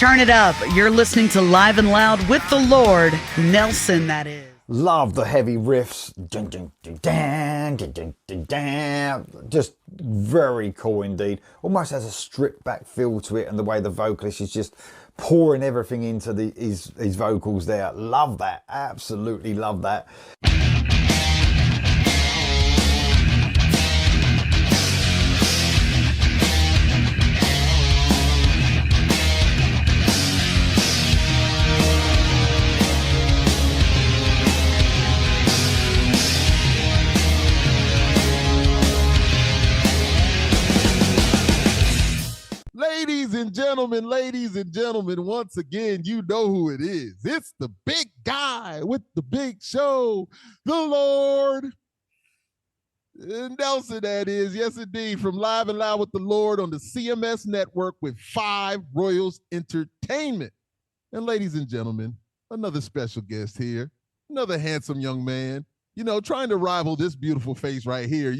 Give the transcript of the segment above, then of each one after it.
Turn it up. You're listening to Live and Loud with the Lord, Nelson, that is. Love the heavy riffs. Dun, dun, dun, dun, dun, dun, dun, dun. Just very cool indeed. Almost has a stripped back feel to it, and the way the vocalist is just pouring everything into his vocals there. Love that. Absolutely love that. Ladies and gentlemen, once again, you know who it is. It's the big guy with the big show, the Lord Nelson, that is. Yes, indeed, from Live and Loud with the Lord on the CMS network with 5 Royals Entertainment. And ladies and gentlemen, another special guest here, another handsome young man, trying to rival this beautiful face right here.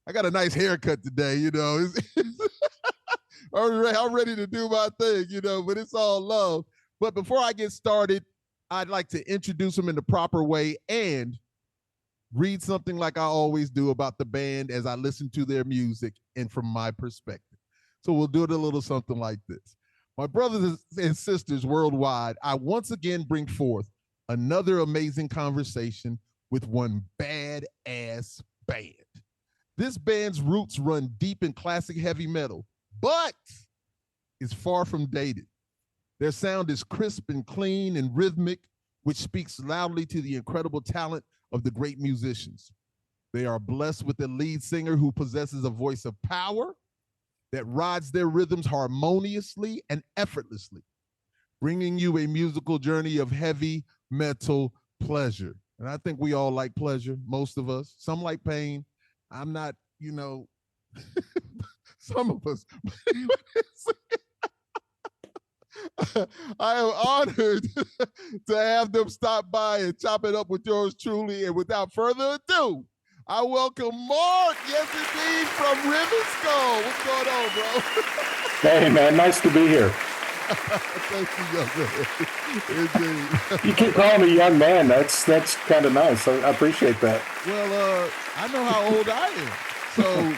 I got a nice haircut today, I'm ready to do my thing, but it's all love. But before I get started, I'd like to introduce him in the proper way and read something like I always do about the band as I listen to their music and from my perspective. So we'll do it a little something like this. My brothers and sisters worldwide, I once again bring forth another amazing conversation with one badass band. This band's roots run deep in classic heavy metal, but is far from dated. Their sound is crisp and clean and rhythmic, which speaks loudly to the incredible talent of the great musicians. They are blessed with a lead singer who possesses a voice of power that rides their rhythms harmoniously and effortlessly, bringing you a musical journey of heavy metal pleasure. And I think we all like pleasure, most of us. Some like pain. I'm not, some of us. I am honored to have them stop by and chop it up with yours truly. And without further ado, I welcome Mark, yes indeed, from Rivetskull. What's going on, bro? Hey, man, nice to be here. Thank you, young man. Indeed. You keep calling me young man. That's kind of nice. I appreciate that. Well, I know how old I am. So,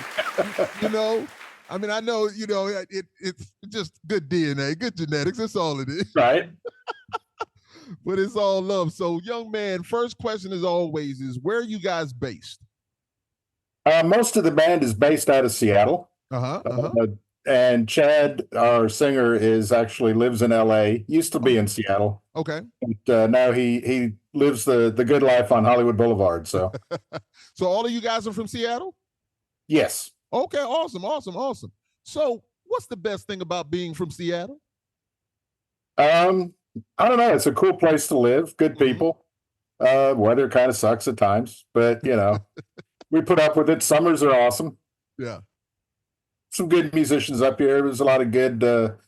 I know, it's just good DNA, good genetics. That's all it is. Right. But it's all love. So, young man, first question as always is, where are you guys based? Most of the band is based out of Seattle. And Chad, our singer, actually lives in LA. Used to be in Seattle. Okay. But now he lives the good life on Hollywood Boulevard. So, so all of you guys are from Seattle? Yes. Okay. Awesome. So, what's the best thing about being from Seattle? I don't know. It's a cool place to live. Good people. Weather kind of sucks at times, but we put up with it. Summers are awesome. Yeah. Some good musicians up here. There's a lot of good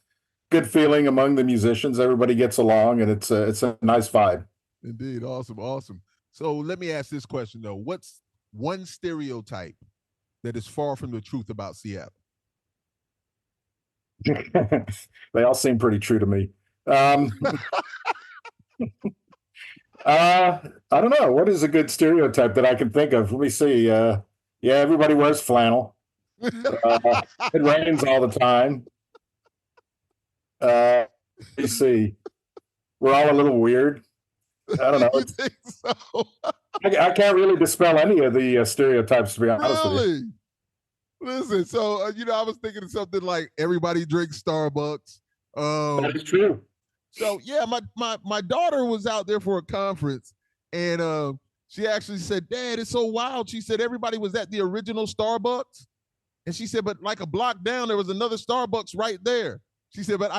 feeling among the musicians. Everybody gets along, and it's a nice vibe. Indeed. Awesome. So let me ask this question though. What's one stereotype that is far from the truth about Seattle? They all seem pretty true to me. I don't know. What is a good stereotype that I can think of? Let me see. Everybody wears flannel. It rains all the time. Let me see. We're all a little weird. I don't know. You think so? I can't really dispel any of the stereotypes, to be honest with you. Listen, so I was thinking of something like everybody drinks Starbucks. That is true. So yeah, my daughter was out there for a conference, and she actually said, "Dad, it's so wild." She said everybody was at the original Starbucks, and she said, but like a block down, there was another Starbucks right there. She said, but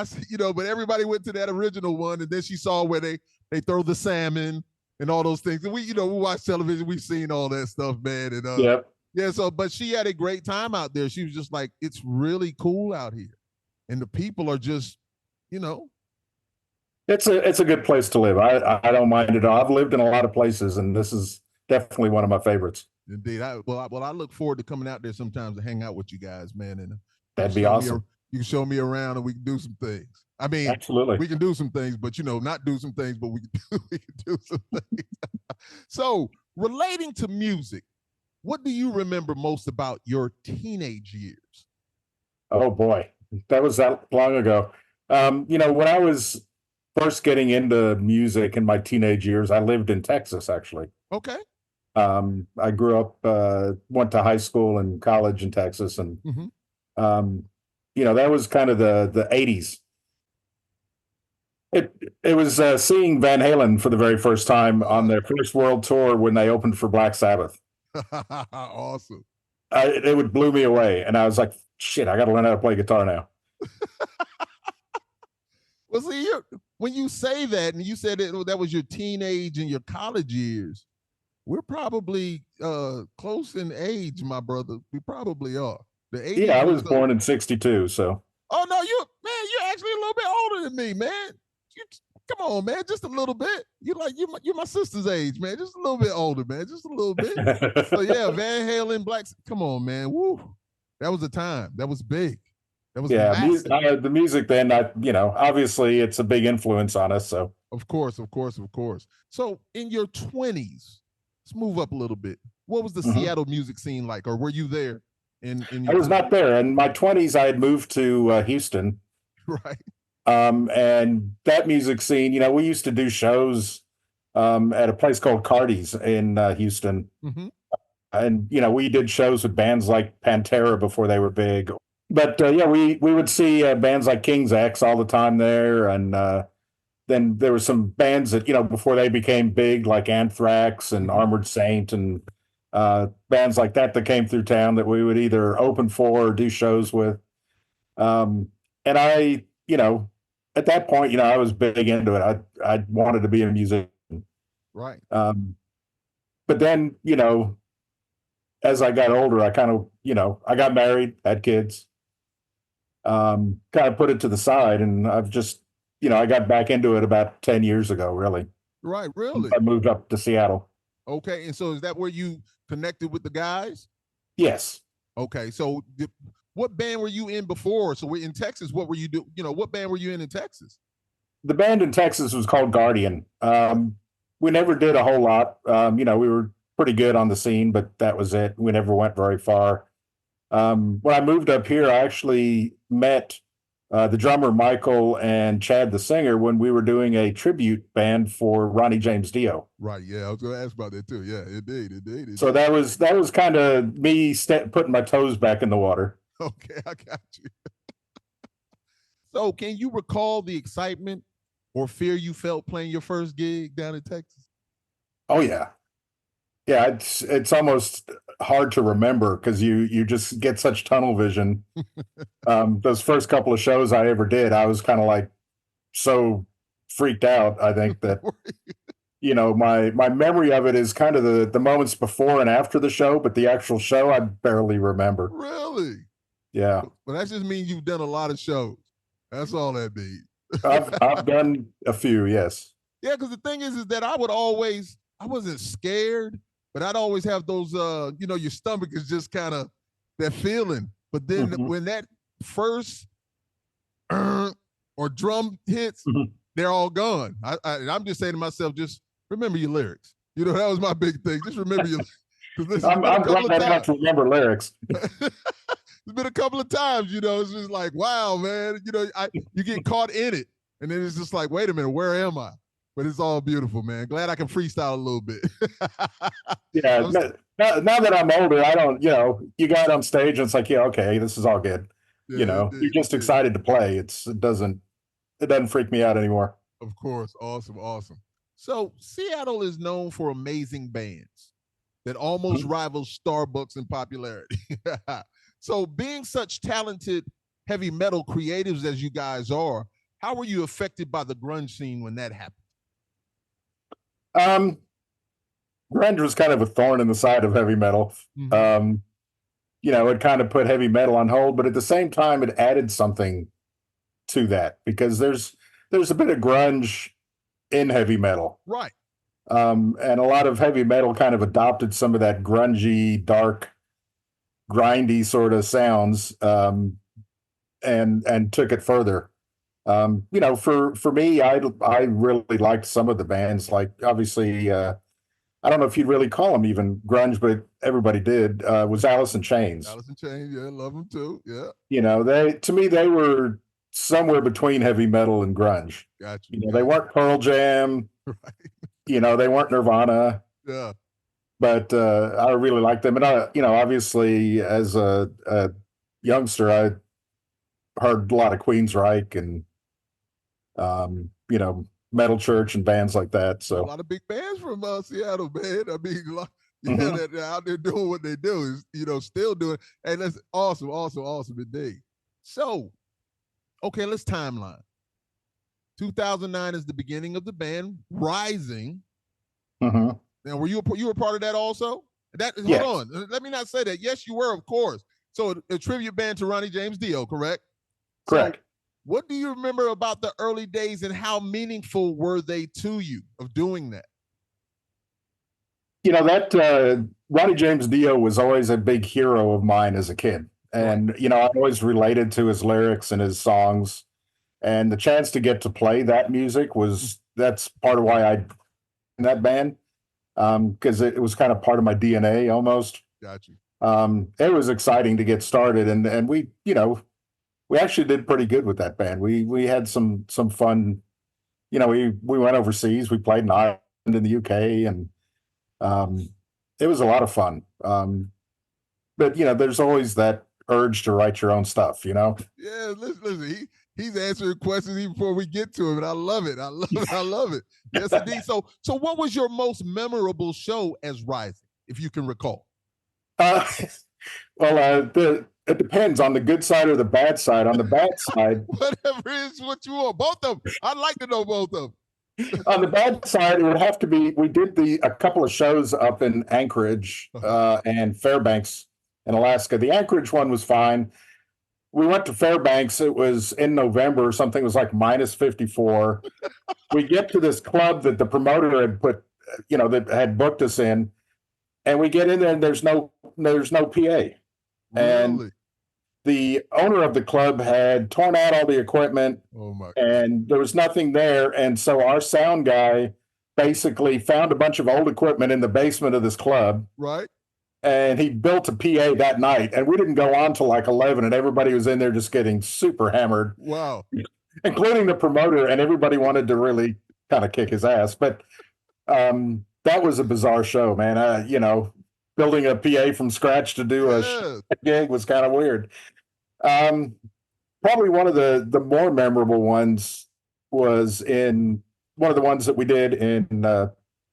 but everybody went to that original one, and then she saw where they throw the salmon and all those things. And we watch television, we've seen all that stuff, man. And yep. Yeah, so but she had a great time out there. She was just like, it's really cool out here, and the people are just, It's a good place to live. I don't mind it all. I've lived in a lot of places, and this is definitely one of my favorites. Indeed. I look forward to coming out there sometimes to hang out with you guys, man. And that'd be awesome. You can show me around, and we can do some things. I mean, Absolutely. we can do some things, but not do some things, but we can do some things. So, relating to music, what do you remember most about your teenage years? Oh boy, that was that long ago. When I was first getting into music in my teenage years, I lived in Texas actually. Okay. I grew up, went to high school and college in Texas, and Mm-hmm. um, that was kind of the '80s. It was seeing Van Halen for the very first time on their first world tour when they opened for Black Sabbath. Awesome. It would blew me away, and I was like, "Shit, I got to learn how to play guitar now." Well, see, when you say that, and you said that was your teenage and your college years, we're probably close in age, my brother. We probably are. The Yeah, 80s I was was the. born in '62, so Oh no, you're actually a little bit older than me, man. You, come on, man, just a little bit. You're my sister's age, man. Just a little bit older, man. Just a little bit. So yeah, Van Halen, Blacks. Come on, man. Woo, that was a time. That was big. That was yeah, massive. the music then, obviously it's a big influence on us. So Of course, of course, of course. So in your 20s, let's move up a little bit. What was the Seattle music scene like, or were you there in I your was 20s? not there. In my 20s, I had moved to Houston. Right. And that music scene, we used to do shows at a place called Cardi's in Houston. Mm-hmm. And, we did shows with bands like Pantera before they were big. But yeah, we would see bands like King's X all the time there. And then there were some bands that, before they became big, like Anthrax and Armored Saint and bands like that came through town that we would either open for or do shows with. And I, at that point, I was big into it. I wanted to be a musician. Right. But then, as I got older, I kind of, I got married, had kids, kind of put it to the side, and I've just, I got back into it about 10 years ago, really. Right. Really. I moved up to Seattle. Okay. And so is that where you connected with the guys? Yes. Okay. So what band were you in before? So we're in Texas. What were you do? What band were you in Texas? The band in Texas was called Guardian. We never did a whole lot. We were pretty good on the scene, but that was it. We never went very far. When I moved up here, I actually met the drummer Michael and Chad the singer when we were doing a tribute band for Ronnie James Dio. Right. Yeah, I was going to ask about that too. Yeah, indeed. So that was kind of me putting my toes back in the water. Okay, I got you. So, can you recall the excitement or fear you felt playing your first gig down in Texas? Oh yeah, yeah. It's almost hard to remember because you just get such tunnel vision. Those first couple of shows I ever did, I was kind of like so freaked out. I think that my memory of it is kind of the moments before and after the show, but the actual show I barely remember. Really? Yeah. Well, that just means you've done a lot of shows. That's all that means. I've done a few, yes. Yeah, because the thing is that I wasn't scared, but I'd always have those, your stomach is just kind of that feeling. But then when that first or drum hits, they're all gone. I'm just saying to myself, just remember your lyrics. That was my big thing. Just remember your lyrics. I'm glad I don't have to remember lyrics. It's been a couple of times, it's just like, wow, man, you get caught in it. And then it's just like, wait a minute, where am I? But it's all beautiful, man. Glad I can freestyle a little bit. Yeah. Now that I'm older, I don't, you got on stage and it's like, yeah, okay, this is all good. Yeah, You're just excited to play. It doesn't freak me out anymore. Of course. Awesome. So Seattle is known for amazing bands that almost rivals Starbucks in popularity. So being such talented heavy metal creatives as you guys are, how were you affected by the grunge scene when that happened? Grunge was kind of a thorn in the side of heavy metal. It kind of put heavy metal on hold, but at the same time, it added something to that because there's a bit of grunge in heavy metal. Right. And a lot of heavy metal kind of adopted some of that grungy, dark, grindy sort of sounds and took it further. You know, for me, I really liked some of the bands. Like obviously, I don't know if you'd really call them even grunge, but everybody did. Was Alice in Chains. Alice in Chains, yeah, love them too. Yeah, You know, they to me they were somewhere between heavy metal and grunge. got you. You know, they Got weren't Pearl Jam. you. Right. You know, they weren't Nirvana. Yeah. But I really liked them. And you know, obviously, as a youngster, I heard a lot of Queensryche and you know, Metal Church and bands like that. A So lot of big bands from Seattle, man. I mean, yeah, Mhm. that they're out there doing what they do is, still doing, and that's awesome, awesome, awesome indeed. So, okay, let's timeline. 2009 is the beginning of the band Rising. Mhm. Now, were you were part of that also? That hold Yes, on, let me not say that. Yes, you were, of course. So, a tribute band to Ronnie James Dio, correct? So, correct. what do you remember about the early days, and how meaningful were they to you of doing that? You know that Ronnie James Dio was always a big hero of mine as a kid, Right. and you know I always related to his lyrics and his songs, and the chance to get to play that music was that's part of why I in that band because it was kind of part of my DNA almost. Got you. It was exciting to get started, and we you know we actually did pretty good with that band. We had some fun. You know, we went overseas. We played in Ireland in the UK, and um, it was a lot of fun. But you know, there's always that urge to write your own stuff. You know. Yeah, listen, he's answering questions even before we get to him, and I love it. I love it. I love it. Yes, indeed. So what was your most memorable show as Rising, if you can recall? Uh, well, it depends on the good side or the bad side. On the bad side, Whatever is what you want. Both of them. I'd like to know both of them. on the bad side, it would have to be. We did a couple of shows up in Anchorage and Fairbanks in Alaska. The Anchorage one was fine. We went to Fairbanks. It was in November or something. It was like minus 54. We get to this club that the promoter had put, you know, that had booked us in, and we get in there and there's no PA. And Really? the owner of the club had torn out all the equipment Oh my. and there was nothing there. And so our sound guy basically found a bunch of old equipment in the basement of this club Right? and he built a PA that night. And we didn't go on till like 11 and everybody was in there just getting super hammered, Wow. including the promoter. And everybody wanted to really kind of kick his ass. But that was a bizarre show, man. You know, building a PA from scratch to do Yeah. a gig was kind of weird. Um, Probably one of the more memorable ones was in one of the ones that we did in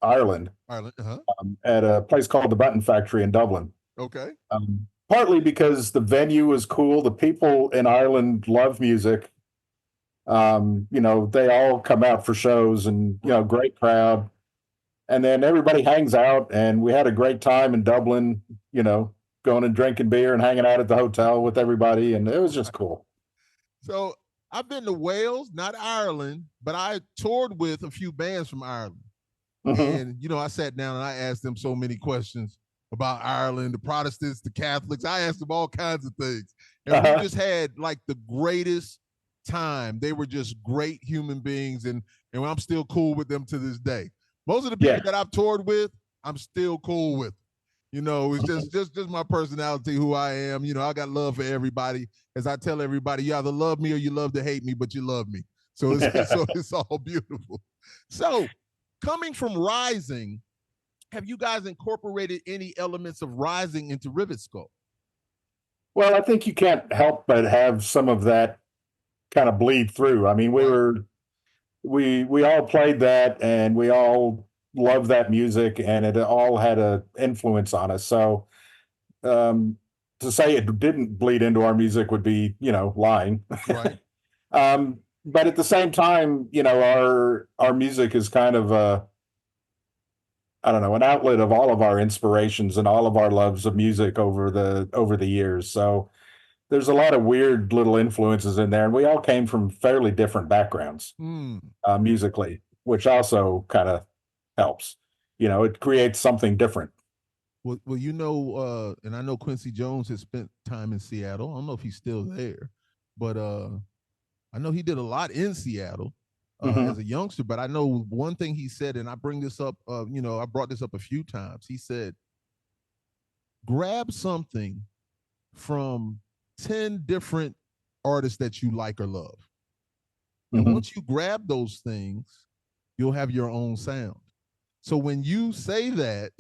Ireland Ireland. Uh-huh. at a place called the Button Factory in Dublin. Okay. Partly because the venue was cool, the people in Ireland love music. You know, they all come out for shows, and you know, great crowd. And then everybody hangs out, and we had a great time in Dublin. You know, going and drinking beer and hanging out at the hotel with everybody, and it was just cool. So I've been to Wales, not Ireland, but I toured with a few bands from Ireland. Mhm. And, I sat down and I asked them so many questions about Ireland, the Protestants, the Catholics. I asked them all kinds of things. And we just had like the greatest time. They were just great human beings. And I'm still cool with them to this day. Most of the people Yeah. that I've toured with, I'm still cool with. It's just my personality, who I am. I got love for everybody. As I tell everybody, you either love me or you love to hate me, but you love me. So it's all beautiful. So coming from Rising, have you guys incorporated any elements of Rising into Rivetskull? Well, I think you can't help but have some of that kind of bleed through. I mean, we all played that and we all loved that music and it all had a influence on us. So to say it didn't bleed into our music would be, lying. Right. But at the same time, our music is kind of I don't know, an outlet of all of our inspirations and all of our loves of music over the years. So there's a lot of weird little influences in there, and we all came from fairly different backgrounds musically, which also kind of helps. It creates something different. Well, and I know Quincy Jones has spent time in Seattle. I don't know if he's still there, but I know he did a lot in Seattle Mhm. as a youngster, but I know one thing he said, and I bring this up, I brought this up a few times. He said, grab something from 10 different artists that you like or love. And Mhm. once you grab those things, you'll have your own sound. So when you say that,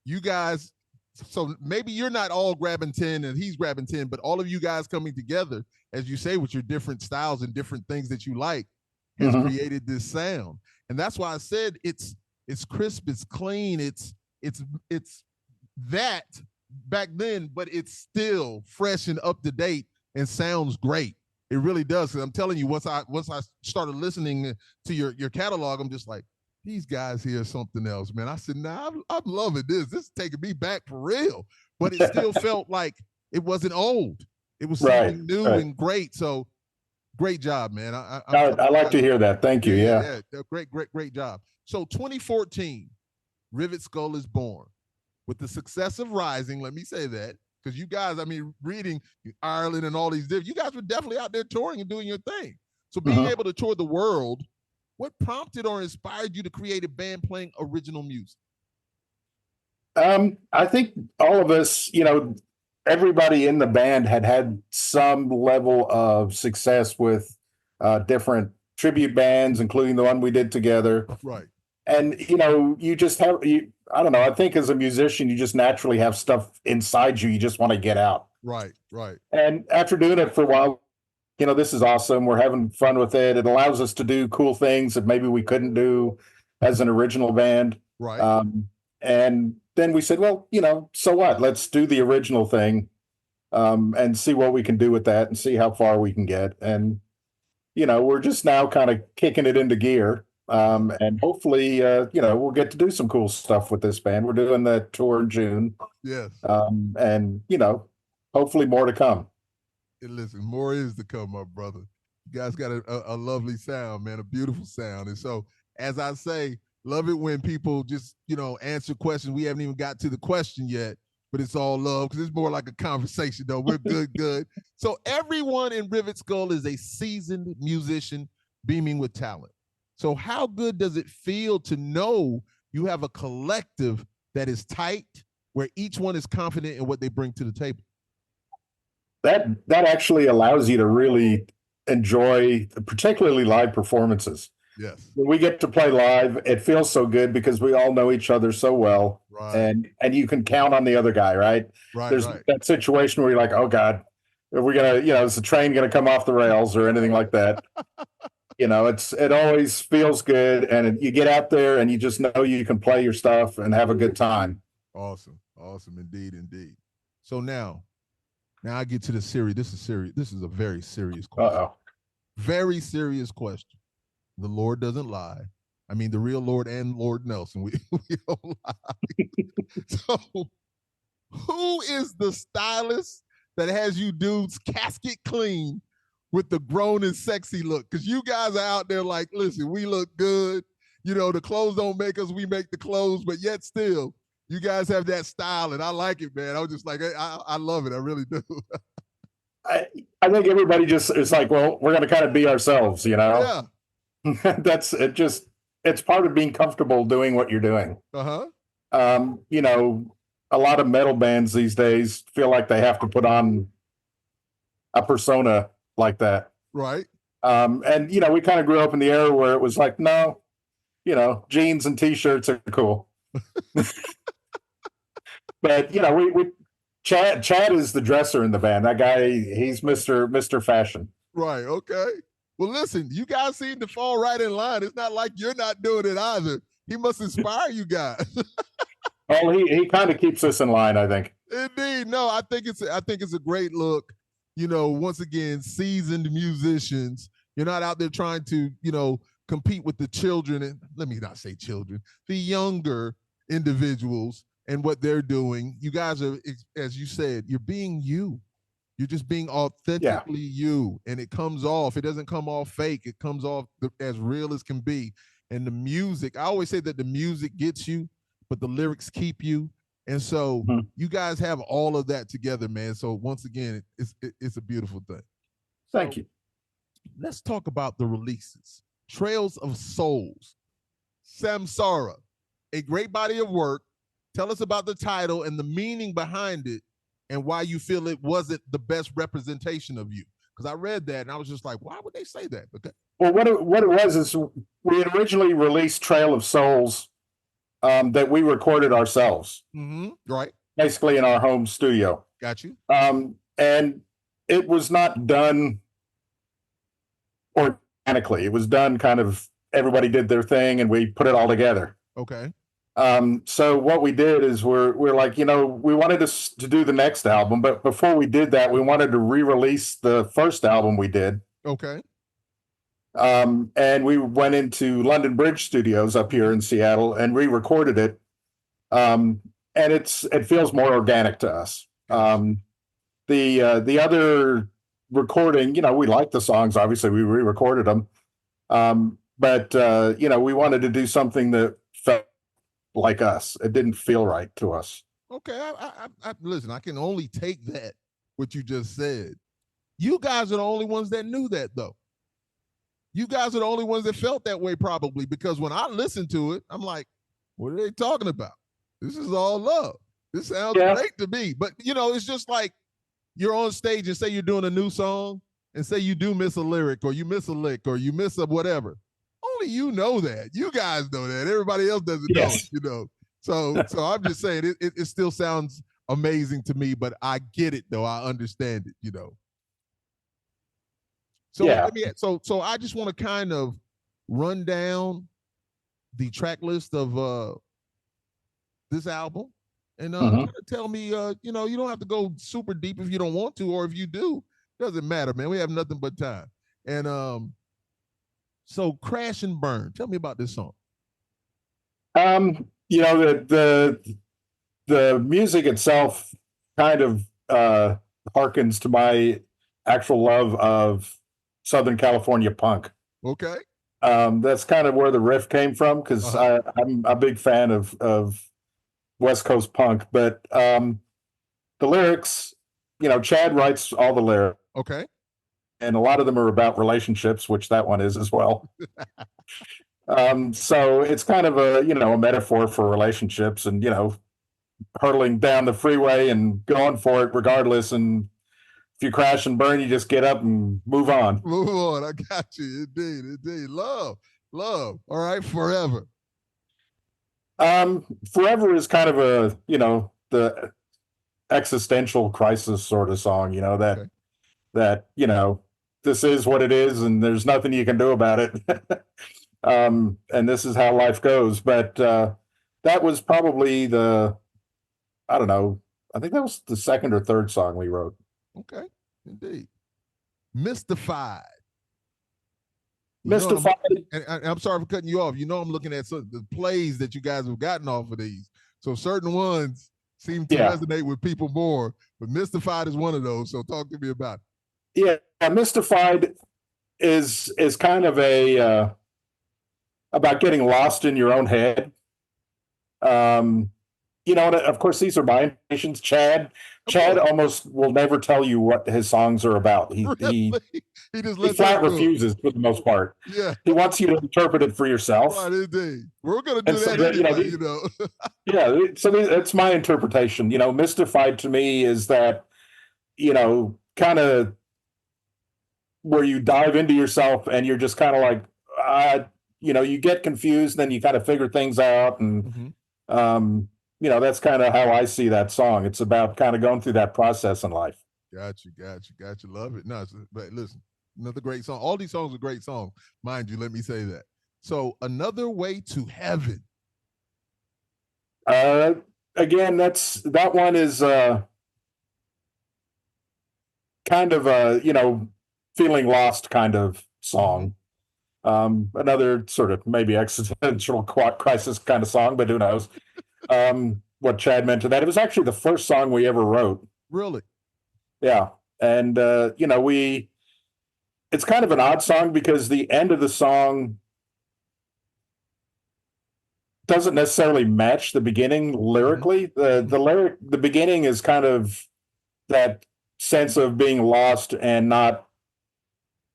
you guys, so maybe you're not all grabbing 10 and he's grabbing 10, but all of you guys coming together, as you say, with your different styles and different things that you like, has Mhm. created this sound. And that's why I said it's crisp, it's clean, it's that back then, but it's still fresh and up to date and sounds great. It really does. Because I'm telling you, once I started listening to your catalog, I'm just like, these guys hear something else, man. I said, nah, I'm loving this. This is taking me back for real. But it still felt like it wasn't old. It was Right. something new Right. and great. So great job, man. I like to hear that. Thank you. Yeah. Great job. So 2014, Rivetskull is born. With the success of Rising, let me say that, because you guys, I mean, reading Ireland and all these different, you guys were definitely out there touring and doing your thing. So being able to tour the world, what prompted or inspired you to create a band playing original music? I think all of us, everybody in the band had some level of success with different tribute bands, including the one we did together. Right. And you just have I don't know. I think as a musician, you just naturally have stuff inside you. You just want to get out. Right. Right. And after doing it for a while, this is awesome. We're having fun with it. It allows us to do cool things that maybe we couldn't do as an original band. Right. And then we said, well, so what? Let's do the original thing and see what we can do with that and see how far we can get. And, we're just now kind of kicking it into gear. And hopefully, we'll get to do some cool stuff with this band. We're doing that tour in June. Yes. And, hopefully more to come. And listen, more is to come, my brother. You guys got a lovely sound, man, a beautiful sound. And so, as I say, love it when people just, answer questions. We haven't even got to the question yet, but it's all love because it's more like a conversation, though. We're good. So everyone in Rivetskull is a seasoned musician beaming with talent. So how good does it feel to know you have a collective that is tight, where each one is confident in what they bring to the table? That actually allows you to really enjoy, particularly live performances. Yes. When we get to play live, it feels so good because we all know each other so well, right. and you can count on the other guy, right? There's that situation where you're like, oh God, are we gonna, is the train gonna come off the rails or anything like that? It always feels good, and you get out there and you just know you can play your stuff and have a good time. Awesome, indeed. So now I get to the serious. This is serious. This is a very serious question. Uh-oh. Very serious question. The Lord doesn't lie. I mean, the real Lord and Lord Nelson. We don't lie. So, who is the stylist that has you dudes casket clean with the grown and sexy look? Because you guys are out there like, listen, we look good. The clothes don't make us, we make the clothes, but yet still, you guys have that style, and I like it, man. I was just like, I love it. I really do. I think everybody just is like, well, we're going to kind of be ourselves, Yeah. That's it. It's part of being comfortable doing what you're doing. Uh-huh. A lot of metal bands these days feel like they have to put on a persona like that. Right. And we kind of grew up in the era where it was like, no, jeans and t-shirts are cool. But we Chad is the dresser in the band. That guy, he's Mr. Fashion. Right. Okay. Well, listen, you guys seem to fall right in line. It's not like you're not doing it either. He must inspire you guys. Well, he kind of keeps us in line, I think. Indeed. No, I think it's a great look. Once again, seasoned musicians. You're not out there trying to, compete with the children, and let me not say children, the younger individuals and what they're doing. You guys are, as you said, you're being you. You're just being authentically you, and it comes off. It doesn't come off fake. It comes off as real as can be. And the music, I always say that the music gets you, but the lyrics keep you. And so you guys have all of that together, man. So once again, it's a beautiful thing. Thank you. let's talk about the releases. Trails of Souls, Samsara, a great body of work. Tell us about the title and the meaning behind it and why you feel it wasn't the best representation of you. Because I read that and I was just like, why would they say that? Okay. Well, what it was is we had originally released Trail of Souls that we recorded ourselves, Right. basically in our home studio. Got you. And it was not done organically. It was done kind of, everybody did their thing and we put it all together. Okay. So what we did is we're like, we wanted to do the next album, but before we did that, we wanted to re-release the first album we did. Okay. And we went into London Bridge Studios up here in Seattle and re-recorded it. And it feels more organic to us. The other recording, we like the songs, obviously we re-recorded them. But we wanted to do something that felt like us. It didn't feel right to us. Okay. I listen, I can only take that, what you just said. You guys are the only ones that knew that, though. You guys are the only ones that felt that way, probably, because when I listened to it, I'm like, what are they talking about? This is all love. This sounds great to me. But, it's just like you're on stage and say you're doing a new song and say you do miss a lyric or you miss a lick or you miss a whatever. Only you know that. You guys know that. Everybody else doesn't know, So I'm just saying it still sounds amazing to me, but I get it, though. I understand it, So so I just want to kind of run down the track list of this album and kind of tell me, you don't have to go super deep if you don't want to, or if you do, doesn't matter, man. We have nothing but time. And so Crash and Burn, tell me about this song. The music itself kind of harkens to my actual love of Southern California punk. Okay. That's kind of where the riff came from, because I'm a big fan of West Coast punk. But the lyrics, Chad writes all the lyrics. Okay. And a lot of them are about relationships, which that one is as well. So it's kind of a metaphor for relationships and, hurtling down the freeway and going for it regardless. And if you crash and burn, you just get up and move on. Move on. I got you. Indeed. Love. All right. Forever. Forever is kind of a, the existential crisis sort of song, that, this is what it is and there's nothing you can do about it. And this is how life goes. But that was probably I think that was the second or third song we wrote. Okay, indeed. Mystified. And I'm sorry for cutting you off. I'm looking at the plays that you guys have gotten off of these. So certain ones seem to resonate with people more, but Mystified is one of those. So talk to me about it. Yeah, Mystified is kind of about getting lost in your own head. Of course, these are my intentions. Chad almost will never tell you what his songs are about. He just flat refuses for the most part. Yeah, he wants you to interpret it for yourself. Right, indeed. We're going to do that anyway. Yeah, so that's my interpretation. Mystified to me is that, kind of where you dive into yourself and you're just kind of like, you get confused, then you kind of figure things out. And, that's kind of how I see that song. It's about kind of going through that process in life. Got you. Love it. No, but listen, another great song. All these songs are great songs. Mind you, let me say that. So Another Way to Heaven. Again, that one is kind of a, feeling lost kind of song. Another sort of maybe existential crisis kind of song, but who knows what Chad meant to that. It was actually the first song we ever wrote. Really? Yeah. And, it's kind of an odd song because the end of the song doesn't necessarily match the beginning lyrically. The beginning is kind of that sense of being lost and not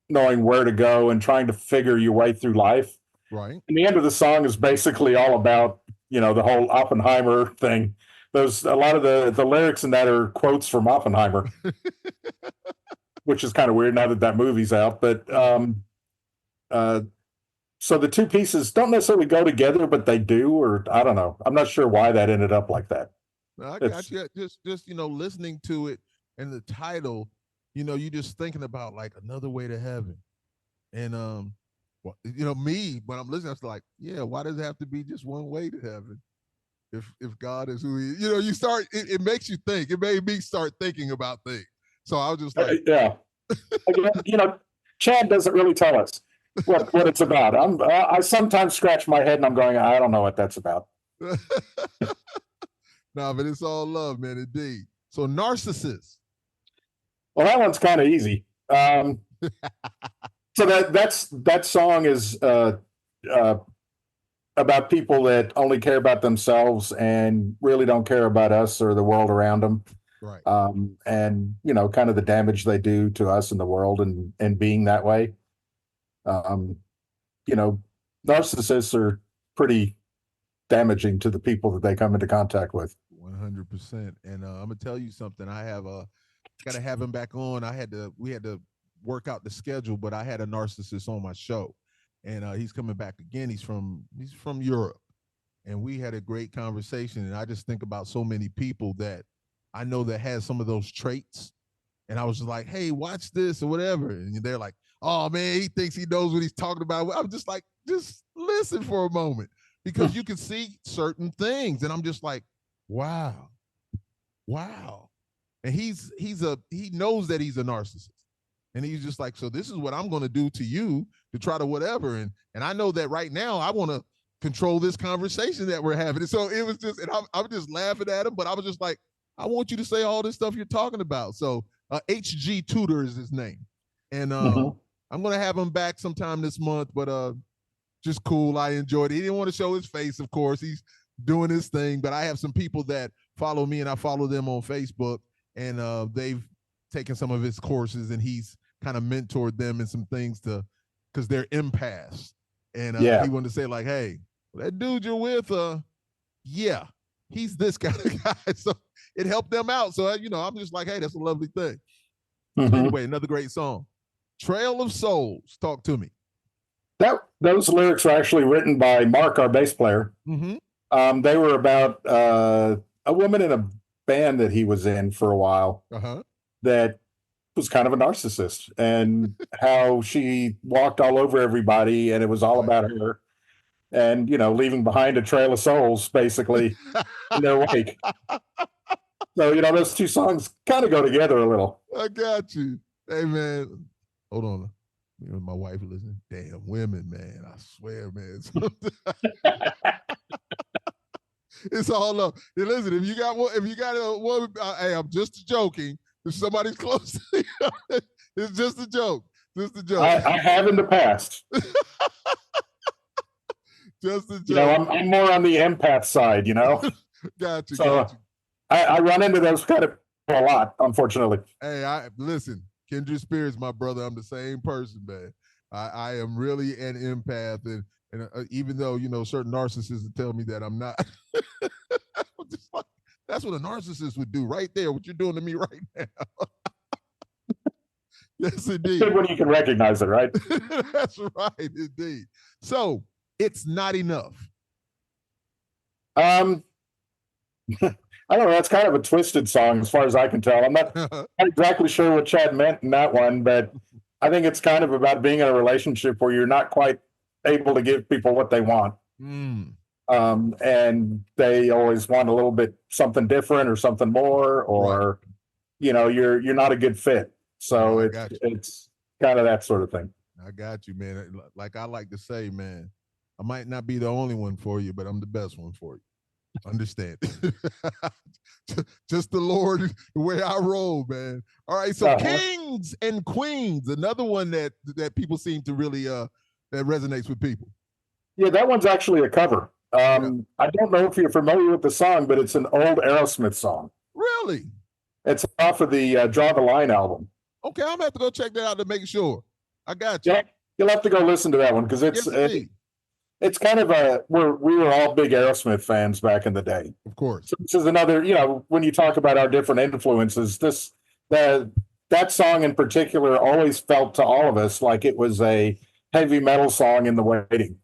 knowing where to go and trying to figure your way through life. Right. And the end of the song is basically all about, the whole Oppenheimer thing. There's a lot of the lyrics in that are quotes from Oppenheimer, which is kind of weird now that that movie's out. But so the two pieces don't necessarily go together, but they do, or I don't know. I'm not sure why that ended up like that. I got you. Just listening to it and the title, you just thinking about like another way to heaven. And me, when I'm listening, I was like, yeah, why does it have to be just one way to heaven? If God is who he is, you start, it makes you think. It made me start thinking about things. So I was just like, yeah. Chad doesn't really tell us what it's about. I sometimes scratch my head and I'm going, I don't know what that's about. No, but it's all love, man, indeed. So Narcissist. Well, that one's kind of easy. So that song is about people that only care about themselves and really don't care about us or the world around them. Right. And kind of the damage they do to us in the world and being that way. Narcissists are pretty damaging to the people that they come into contact with. 100%. And I'm gonna tell you something. I have got to have him back on. We had to work out the schedule, but I had a narcissist on my show, and he's coming back again. He's from Europe, and we had a great conversation. And I just think about so many people that I know that has some of those traits. And I was just like, hey, watch this or whatever. And they're like, oh man, he thinks he knows what he's talking about. I'm just like, just listen for a moment, because you can see certain things. And I'm just like, wow. And he knows that he's a narcissist. And he's just like, so this is what I'm going to do to you to try to whatever. And I know that right now I want to control this conversation that we're having. And so it was just, and I'm just laughing at him, but I was just like, I want you to say all this stuff you're talking about. So HG Tudor is his name. And I'm going to have him back sometime this month, but just cool. I enjoyed it. He didn't want to show his face, of course. He's doing his thing, but I have some people that follow me and I follow them on Facebook, and they've taken some of his courses, and he's kind of mentored them in some things because they're empaths. And he wanted to say like, hey, that dude you're with, yeah, he's this kind of guy. So it helped them out. So, I'm just like, hey, that's a lovely thing. So anyway, another great song. Trail of Souls. Talk to me. Those lyrics were actually written by Mark, our bass player. Mm-hmm. They were about a woman in a band that he was in for a while that was kind of a narcissist, and how she walked all over everybody, and it was all about her, and leaving behind a trail of souls basically in their wake. So those two songs kind of go together a little. I got you. Hey man, hold on. My wife listening. Damn women, man. I swear, man. It's all up. Hey, listen, if you got a woman, hey, I'm just joking. If somebody's close to you, it's just a joke. Just a joke. I have in the past. Just a joke. I'm more on the empath side, Got you. So got you. I run into those kind of a lot, unfortunately. Hey, listen, kindred spirits, my brother. I'm the same person, man. I am really an empath, and even though certain narcissists tell me that I'm not, I'm just like, that's what a narcissist would do right there. What you're doing to me right now. Yes, indeed. Good when you can recognize it, right? That's right, indeed. So it's not enough. I don't know. That's kind of a twisted song, as far as I can tell. I'm not exactly sure what Chad meant in that one, but I think it's kind of about being in a relationship where you're not quite able to give people what they want. And they always want a little bit something different or something more, or you're not a good fit. So it's kind of that sort of thing. I got you, man. Like I like to say, man, I might not be the only one for you, but I'm the best one for you. Understand? Just the Lord, the way I roll, man. All right, so Kings and Queens, another one that people seem to really that resonates with people. Yeah, that one's actually a cover. I don't know if you're familiar with the song, but it's an old Aerosmith song. Really? It's off of the Draw the Line album. Okay, I'm gonna have to go check that out to make sure. I got you. Yeah, you'll have to go listen to that one because Yes, indeed. it's kind of we were all big Aerosmith fans back in the day. Of course. So this is another, when you talk about our different influences, that song in particular always felt to all of us like it was a heavy metal song in the waiting.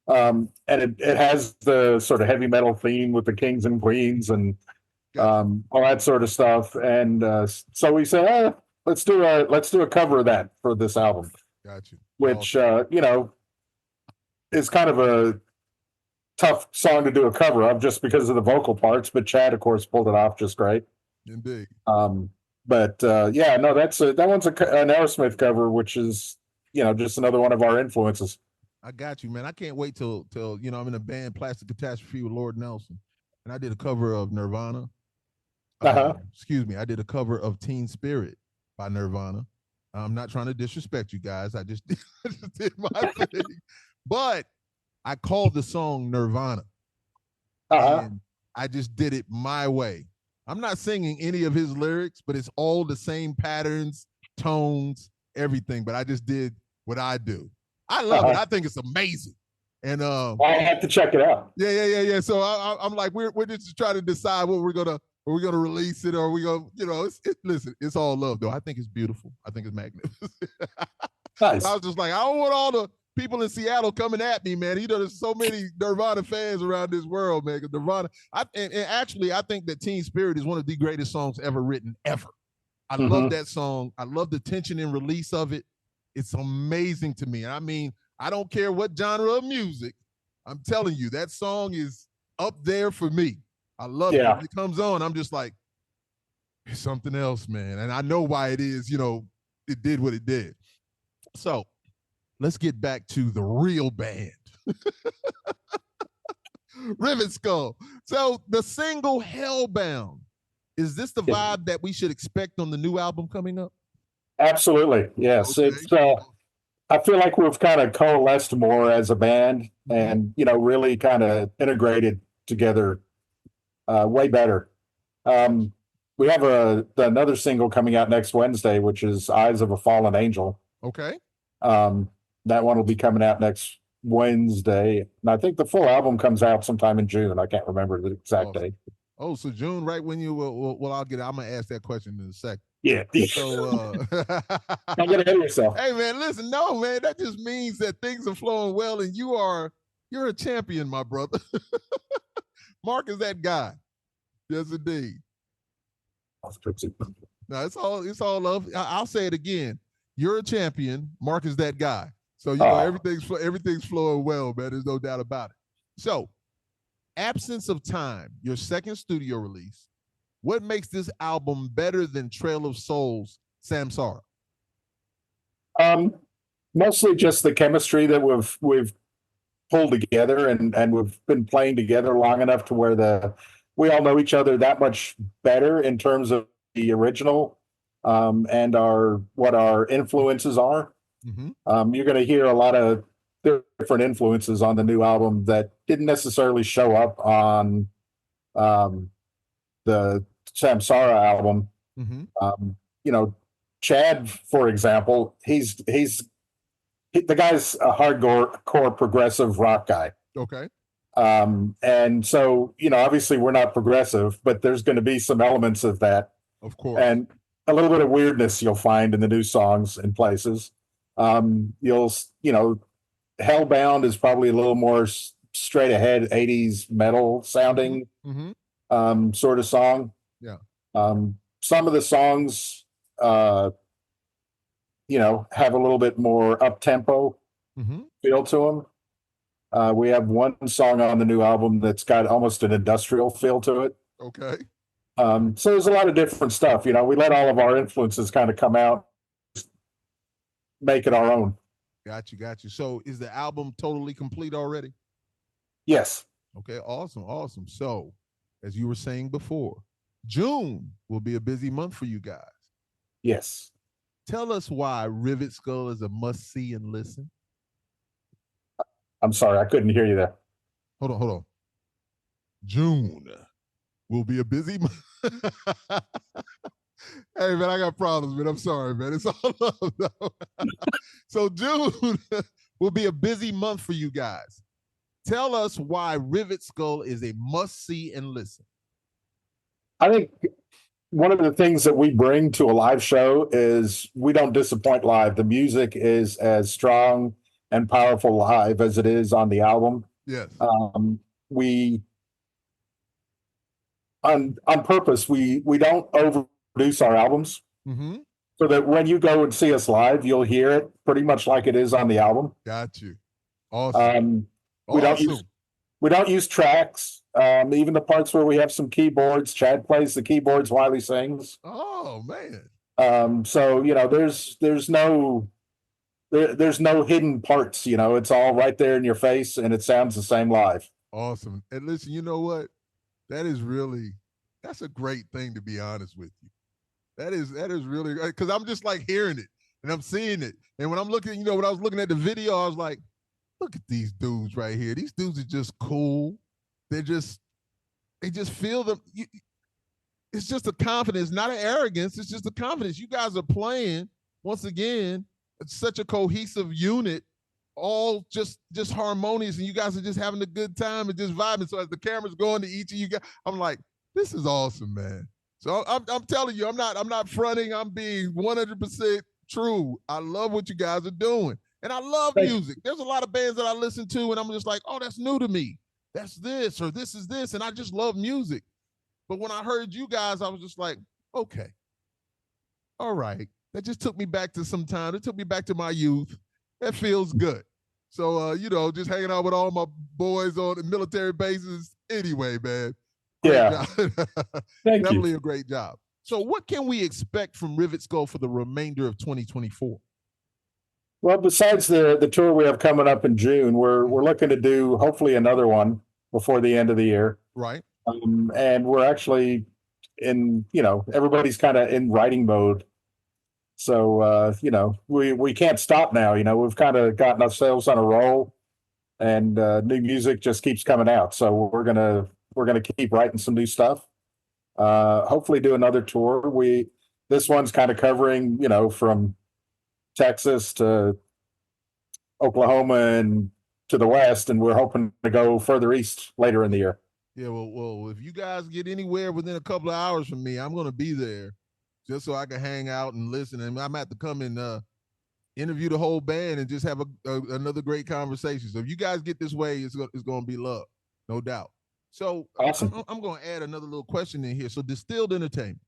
And it has the sort of heavy metal theme with the kings and queens and all that sort of stuff. And so we said, let's do a cover of that for this album. Got you. Which is kind of a tough song to do a cover of just because of the vocal parts. But Chad, of course, pulled it off just great. Indeed. That one's an Aerosmith cover, which is just another one of our influences. I got you, man. I can't wait till I'm in a band, Plastic Catastrophe with Lord Nelson, and I did a cover of Nirvana. Excuse me, I did a cover of Teen Spirit by Nirvana. I'm not trying to disrespect you guys. I just did my thing, but I called the song Nirvana, and I just did it my way. I'm not singing any of his lyrics, but it's all the same patterns, tones, everything. But I just did what I do. I love it. I think it's amazing. And I have to check it out. Yeah. So I'm like, we're just trying to decide what we're gonna release it, or we gonna, listen, it's all love though. I think it's beautiful. I think it's magnificent. Nice. I was just like, I don't want all the people in Seattle coming at me, man. There's so many Nirvana fans around this world, man. Because Nirvana, and actually, I think that Teen Spirit is one of the greatest songs ever written, ever. I love that song. I love the tension and release of it. It's amazing to me. And I mean, I don't care what genre of music. I'm telling you, that song is up there for me. I love it. When it comes on, I'm just like, it's something else, man. And I know why it is, it did what it did. So let's get back to the real band. Rivetskull. So the single Hellbound, is this the vibe that we should expect on the new album coming up? Absolutely. Yes. Okay. It's I feel like we've kind of coalesced more as a band and, really kind of integrated together way better. We have another single coming out next Wednesday, which is Eyes of a Fallen Angel. Okay. That one will be coming out next Wednesday. And I think the full album comes out sometime in June. I can't remember the exact date. Oh, so June, right when you will, I'm going to ask that question in a second. Yeah. So, don't get ahead of yourself. Hey, man, listen, no, man, that just means that things are flowing well and you're a champion, my brother. Mark is that guy. Yes, indeed. No, it's all love. I'll say it again. You're a champion. Mark is that guy. So, everything's flowing well, man. There's no doubt about it. So, Absence of Time, your second studio release. What makes this album better than Trail of Souls, Samsara? Mostly just the chemistry that we've pulled together and we've been playing together long enough to where we all know each other that much better in terms of the original and what our influences are. You're going to hear a lot of different influences on the new album that didn't necessarily show up on the Samsara album. Chad, for example, he's the guy's a hardcore progressive rock guy. Okay. And so, obviously we're not progressive, but there's going to be some elements of that. Of course. And a little bit of weirdness you'll find in the new songs in places. Hellbound is probably a little more straight ahead 80s metal sounding sort of song. Yeah. Some of the songs have a little bit more up tempo feel to them. We have one song on the new album that's got almost an industrial feel to it. Okay. So there's a lot of different stuff. We let all of our influences kind of come out, make it our own. Got you. So is the album totally complete already? Yes. Okay, awesome. So, as you were saying before, June will be a busy month for you guys. Yes. Tell us why Rivetskull is a must-see and listen. I'm sorry, I couldn't hear you there. Hold on. June will be a busy month. Hey, man, I got problems, man. I'm sorry, man. It's all love, though. So June will be a busy month for you guys. Tell us why Rivetskull is a must-see and listen. I think one of the things that we bring to a live show is we don't disappoint live. The music is as strong and powerful live as it is on the album. Yes. We on purpose we don't overproduce our albums, so that when you go and see us live, you'll hear it pretty much like it is on the album. Got you. Awesome. We don't use tracks. Even the parts where we have some keyboards, Chad plays the keyboards while he sings. Oh man. So there's no hidden parts. It's all right there in your face, and it sounds the same live. Awesome. And listen, you know what? That's a great thing, to be honest with you. That is really, because I'm just like hearing it and I'm seeing it. And when I'm looking, when I was looking at the video, I was like, look at these dudes right here. These dudes are just cool. They just feel them. It's just a confidence, not an arrogance. It's just a confidence. You guys are playing, once again, it's such a cohesive unit, all just harmonious, and you guys are just having a good time and just vibing. So as the camera's going to each of you guys, I'm like, this is awesome, man. So I'm telling you, I'm not fronting. I'm being 100% true. I love what you guys are doing, and I love music. There's a lot of bands that I listen to, and I'm just like, oh, that's new to me. That's this, or this is this, and I just love music. But when I heard you guys, I was just like, okay, all right. That just took me back to some time. It took me back to my youth. That feels good. So, just hanging out with all my boys on the military bases. Anyway, man. Yeah. Definitely you. A great job. So what can we expect from Rivetskull for the remainder of 2024? Well, besides the tour we have coming up in June, we're looking to do hopefully another one before the end of the year. Right. And we're actually in, everybody's kind of in writing mode. So, we can't stop now. We've kind of gotten ourselves on a roll, and new music just keeps coming out. So we're gonna keep writing some new stuff. Hopefully do another tour. This one's kind of covering, from Texas to Oklahoma and to the West, and we're hoping to go further east later in the year. Yeah, well, if you guys get anywhere within a couple of hours from me, I'm going to be there just so I can hang out and listen. And I'm have to come and interview the whole band and just have another great conversation. So if you guys get this way, it's going to be love, no doubt. So awesome. I'm going to add another little question in here. So Distilled Entertainment.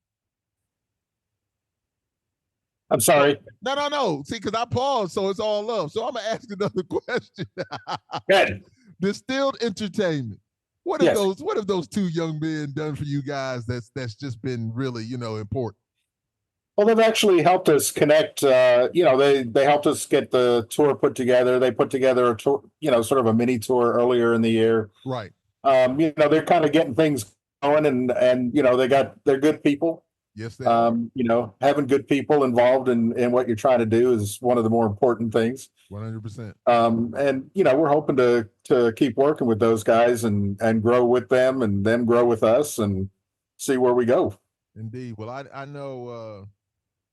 I'm sorry. No. See, because I paused, so it's all love. So I'm going to ask another question. Good. Distilled Entertainment. What have those two young men done for you guys that's just been really, important? Well, they've actually helped us connect. They helped us get the tour put together. They put together a tour, sort of a mini tour earlier in the year. Right. They're kind of getting things going, and they're good people. Yes, they are. Having good people involved in what you're trying to do is one of the more important things. 100%. And we're hoping to keep working with those guys and grow with them and them grow with us and see where we go. Indeed. Well, I know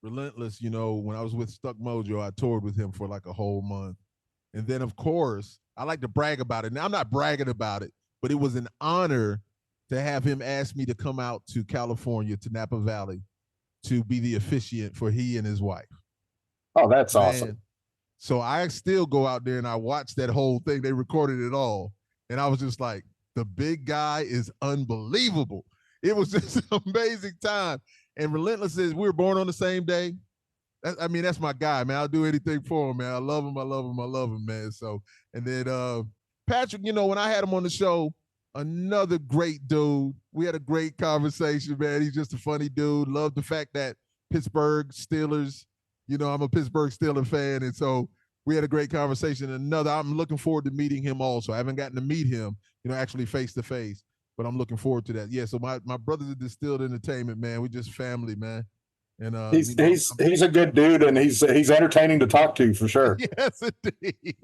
Relentless, when I was with Stuck Mojo, I toured with him for like a whole month. And then, of course, I like to brag about it. Now, I'm not bragging about it, but it was an honor to have him ask me to come out to California, to Napa Valley, to be the officiant for he and his wife. Oh, that's awesome. So I still go out there and I watch that whole thing. They recorded it all. And I was just like, the big guy is unbelievable. It was just an amazing time. And Relentless says we were born on the same day. That's my guy, man. I'll do anything for him, man. I love him, man. So, and then Patrick, when I had him on the show, another great dude. We had a great conversation, man. He's just a funny dude. Love the fact that Pittsburgh Steelers, I'm a Pittsburgh Steelers fan. And so we had a great conversation. I'm looking forward to meeting him also. I haven't gotten to meet him, actually face to face, but I'm looking forward to that. Yeah. So my brothers at Distilled Entertainment, man. We just family, man. And he's a good dude, and he's entertaining to talk to for sure. Yes, indeed.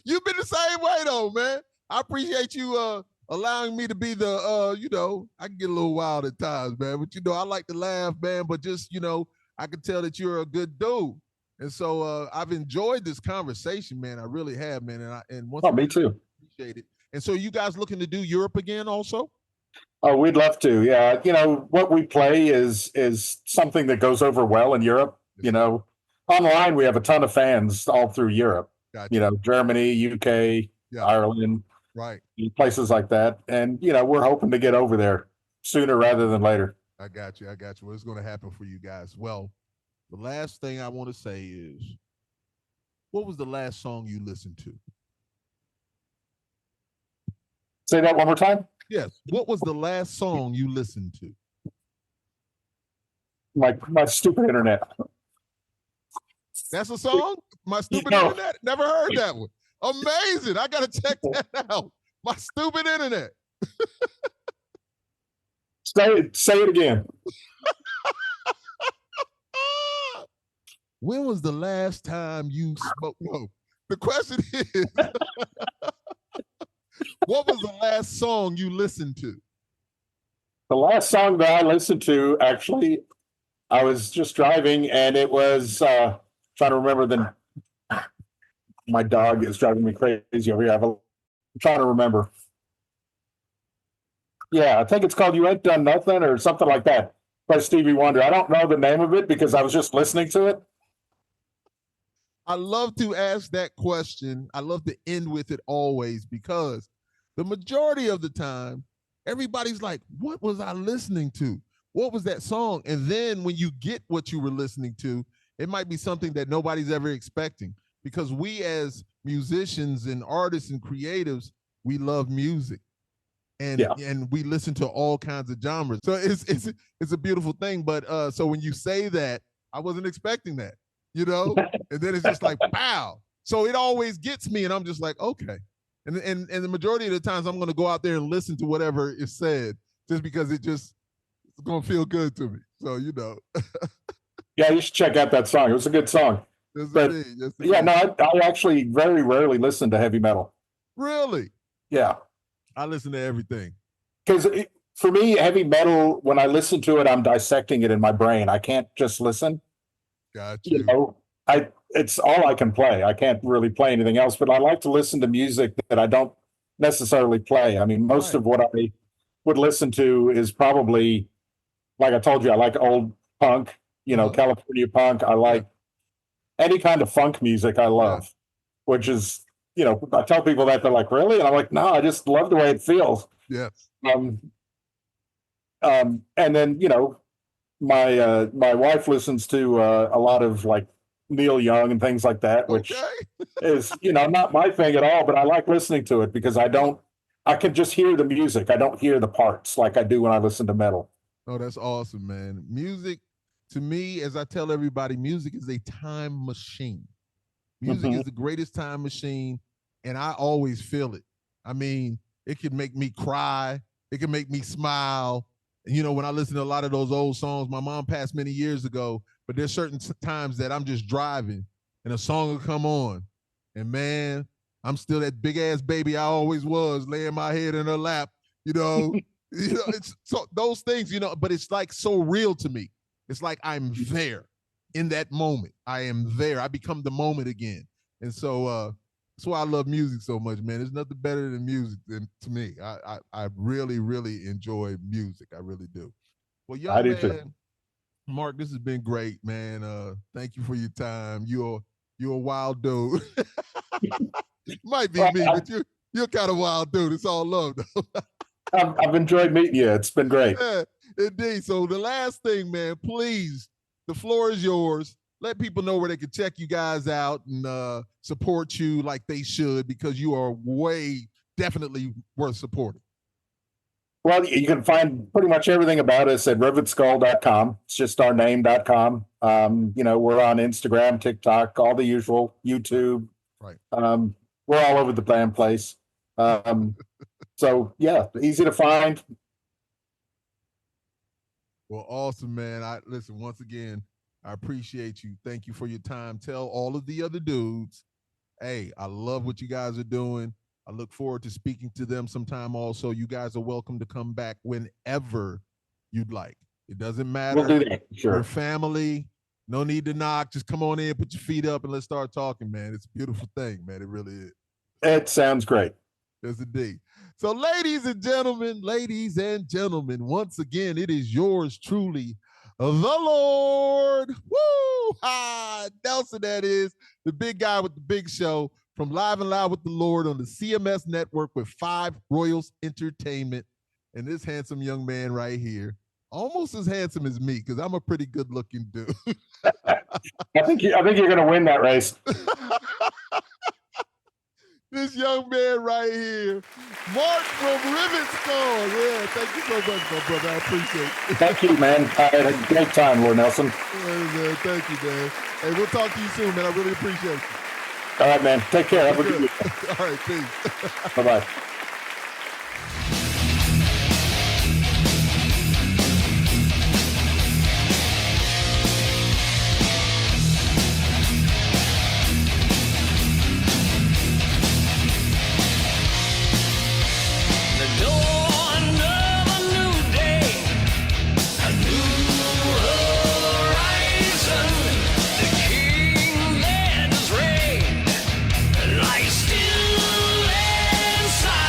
You've been the same way though, man. I appreciate you allowing me to be the, I can get a little wild at times, man. But I like to laugh, man. But just, I can tell that you're a good dude. And so I've enjoyed this conversation, man. I really have, man. And once Oh, again, me too. appreciate it. And so you guys looking to do Europe again also? Oh, we'd love to. Yeah, what we play is something that goes over well in Europe. Online we have a ton of fans all through Europe. Gotcha. Germany, UK, Yeah. Ireland, Right. places like that. And we're hoping to get over there sooner rather than later. I got you. Well, it's going to happen for you guys. Well, the last thing I want to say is, what was the last song you listened to? Say that one more time. Yes. What was the last song you listened to? My stupid internet. That's a song? My stupid No. internet? Never heard that one. Amazing. I got to check that out. My stupid internet. Say it again. When was the last time you spoke? No. The question is, what was the last song you listened to? The last song that I listened to, actually, I was just driving and it was trying to remember my dog is driving me crazy over here. I'm trying to remember. Yeah, I think it's called You Ain't Done Nothing or something like that by Stevie Wonder. I don't know the name of it because I was just listening to it. I love to ask that question. I love to end with it always because the majority of the time, everybody's like, what was I listening to? What was that song? And then when you get what you were listening to, it might be something that nobody's ever expecting, because we as musicians and artists and creatives, we love music. And we listen to all kinds of genres. So it's a beautiful thing. But so when you say that, I wasn't expecting that, and then it's just like, wow. So it always gets me, and I'm just like, okay. And the majority of the times I'm going to go out there and listen to whatever is said just because it's going to feel good to me. So, Yeah, you should check out that song. It was a good song. Yes, but indeed. Yes, yeah, indeed. no, I actually very rarely listen to heavy metal. Really? Yeah. I listen to everything. Because for me, heavy metal, when I listen to it, I'm dissecting it in my brain. I can't just listen. Got you. It's all I can play. I can't really play anything else, but I like to listen to music that I don't necessarily play. I mean, most of what I would listen to is probably, like I told you, I like old punk, California punk. I like any kind of funk music I love, which is, I tell people that, they're like, really? And I'm like, no, I just love the way it feels. Yes. And then, my wife listens to a lot of like Neil Young and things like that, which is, not my thing at all, but I like listening to it because I can just hear the music. I don't hear the parts like I do when I listen to metal. Oh, that's awesome, man. Music, to me, as I tell everybody, music is a time machine. Music is the greatest time machine, and I always feel it. I mean, it can make me cry. It can make me smile. And, when I listen to a lot of those old songs, my mom passed many years ago, but there's certain times that I'm just driving and a song will come on. And, man, I'm still that big-ass baby I always was, laying my head in her lap, it's so those things, but it's like so real to me. It's like I'm there in that moment. I am there. I become the moment again. And so that's why I love music so much, man. There's nothing better than music to me. I really, really enjoy music. I really do. Well, young man, Mark, this has been great, man. Thank you for your time. You're a wild dude. Might be me, but you're kind of wild dude. It's all love, though. I've enjoyed meeting you. It's been great. Yeah, indeed. So the last thing, man, please, the floor is yours. Let people know where they can check you guys out and support you like they should, because you are definitely worth supporting. Well, you can find pretty much everything about us at rivetskull.com. It's just our name.com. We're on Instagram, TikTok, all the usual, YouTube. Right. We're all over the damn place. So, yeah, easy to find. Well, awesome, man. Listen, once again, I appreciate you. Thank you for your time. Tell all of the other dudes, hey, I love what you guys are doing. I look forward to speaking to them sometime also. You guys are welcome to come back whenever you'd like. It doesn't matter. We'll do that. Sure. We're family. No need to knock. Just come on in, put your feet up, and let's start talking, man. It's a beautiful thing, man. It really is. It sounds great. Yes, indeed. So, ladies and gentlemen, once again, it is yours truly, the Lord. Woo! Nelson, that is, the big guy with the big show from Live and Loud with the Lord on the CMS network with 5 Royals Entertainment. And this handsome young man right here, almost as handsome as me, because I'm a pretty good-looking dude. I think you're going to win that race. This young man right here, Mark from Rivetskull. Yeah, thank you so much, my brother. I appreciate it. Thank you, man. I had a great time, Lord Nelson. Hey, man, thank you, man. Hey, we'll talk to you soon, man. I really appreciate you. All right, man. Take care. Have a good week. All right, peace. Bye-bye. Still inside.